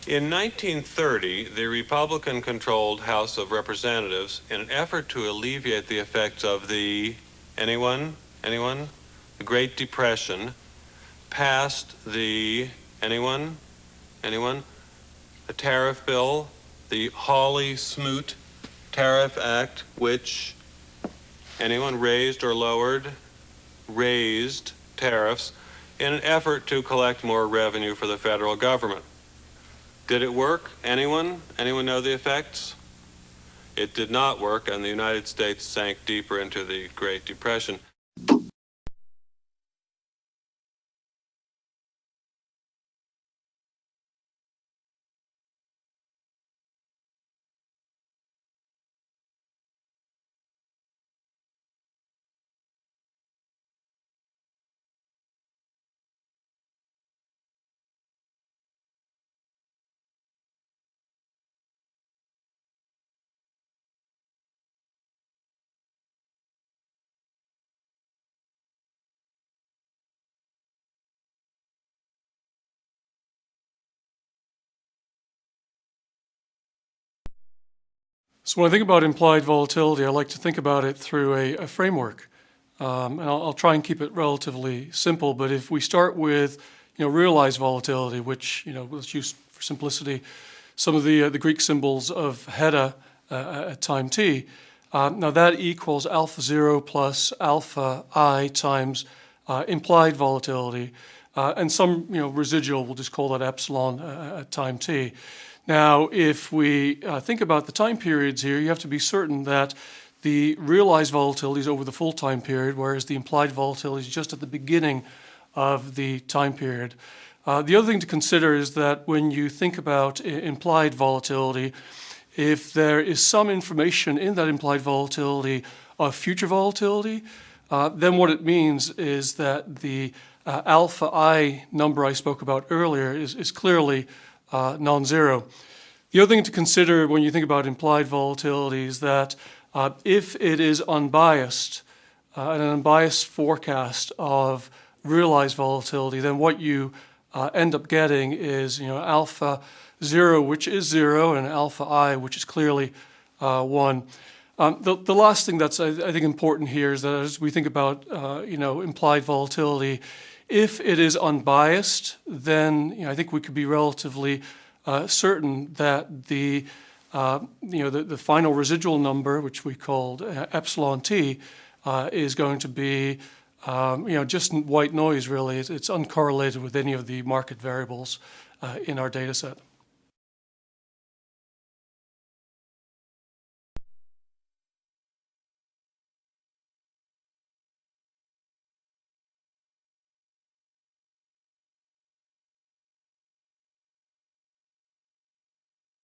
In 1930, the Republican-controlled House of Representatives, in an effort to alleviate the effects of the, anyone? The Great Depression, passed the, anyone? A tariff bill, the Hawley-Smoot Tariff Act, which, anyone, raised or lowered? Raised tariffs in an effort to collect more revenue for the federal government. Did it work? Anyone? Anyone know the effects? It did not work, and the United States sank deeper into the Great Depression. So when I think about implied volatility, I like to think about it through a framework. And I'll try and keep it relatively simple, but if we start with realized volatility, which let's use for simplicity some of the Greek symbols of heta at time t. Now that equals alpha 0 plus alpha I times implied volatility, and some residual, we'll just call that epsilon at time t. Now, if we think about the time periods here, you have to be certain that the realized volatility is over the full time period, whereas the implied volatility is just at the beginning of the time period. The other thing to consider is that when you think about implied volatility, if there is some information in that implied volatility of future volatility, then what it means is that the alpha I number I spoke about earlier is clearly non-zero. The other thing to consider when you think about implied volatility is that if it is unbiased, an unbiased forecast of realized volatility, then what you end up getting is alpha 0, which is 0, and alpha I, which is clearly 1. The last thing that's I think important here is that as we think about implied volatility, if it is unbiased, then I think we could be relatively certain that the final residual number, which we called epsilon t, is going to be just white noise. Really, it's uncorrelated with any of the market variables in our data set.